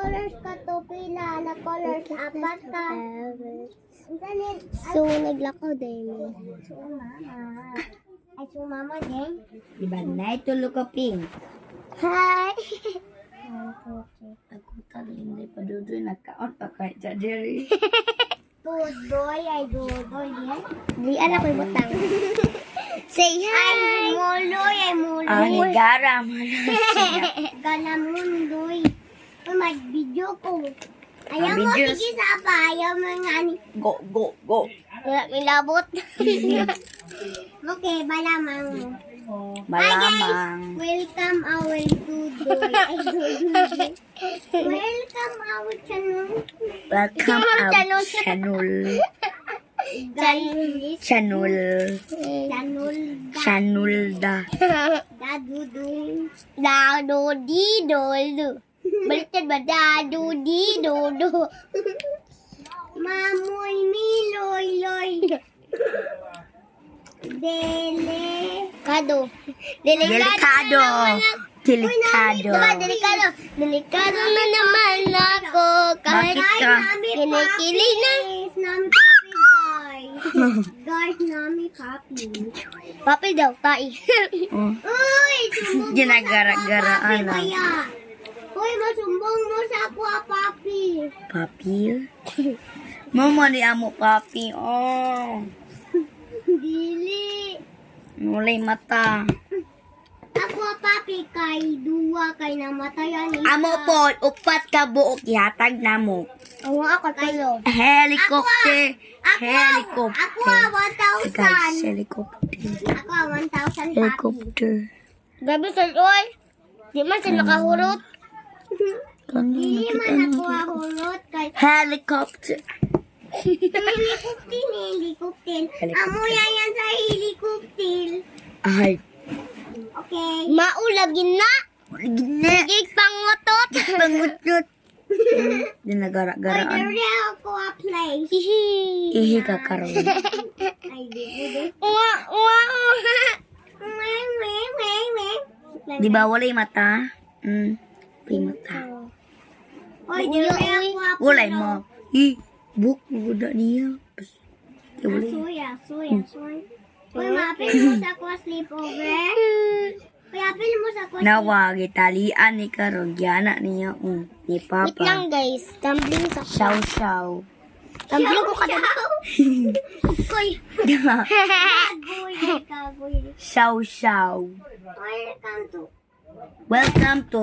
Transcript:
colors ka to pila na colors apat ka. So, naglakaw din. Sumama. Ay sumama din. Diba na ito lukoping? Hi! Ako tali hindi pa dudoy nagkaon pa kahit sa diri. Tudoy ay dudoy yan. Di anak ko butang. Say hi! Ay muloy ay muloy. Ani gara siya. Ganamundoy. Mag-video ko. Ayaw mo, videos. sige sa pa. Ayaw mo nga ni. Go. Wala milabot. Okay, balamang mo. Malamang. Welcome our Tudoy. Ay, Tudoy. Welcome our channel. Welcome our channel. Guys, Channel. Channel da. Dadudung. Dado di do. Baliktad ba? Dado di do. Mamoy mi loy loy. Dele. Kado. Delikado. Delikado. Diba, delikado? Delikado na naman ako. Kahit Bakit ka? kinikilig na. Nami papi, guys. Guys, nami papi. Papi daw, tai. Oh. Uy, sumbong mo Ginagara-garaan sa lang. kaya. Uy, masumbong mo sa ako, papi. Papi? Mama di amo papi. Oh. Dili. Mulay mata. Ako, papi, kay duwa, kay namatayan. Amo po, upat ka buok yatag na mo. Oo, ako tulo. Helicopter. Ako, Helicopter. Guys, 1,000. helicopter. Ako, 1,000, papi. Helicopter. Gabi sa oy. Di man siya nakahurot. Dili man ako ahulot kay Helicopter. helicopter. Amo yan sa helicopter. Ay. Okay. Maulagin na. Gine. Gig pangutot. Pangutot. Di Ay, nagara-garaan. there ako a place. Ihi ka karon. Ay, di. Uwa. Di ba walay mata? Walay mata. Oy, there ako a Walay mo. Buk, guda niya. Di walay. Suya. Uy, maapil mo sa ko sleepover. Uy, apil mo sa ko Nawag italian ni karon gyana niya ni Wait Papa. lang guys. Tumbling sa Shaw. Tumbling ko kada. Koy. Kagoy. Shaw. Welcome to Welcome to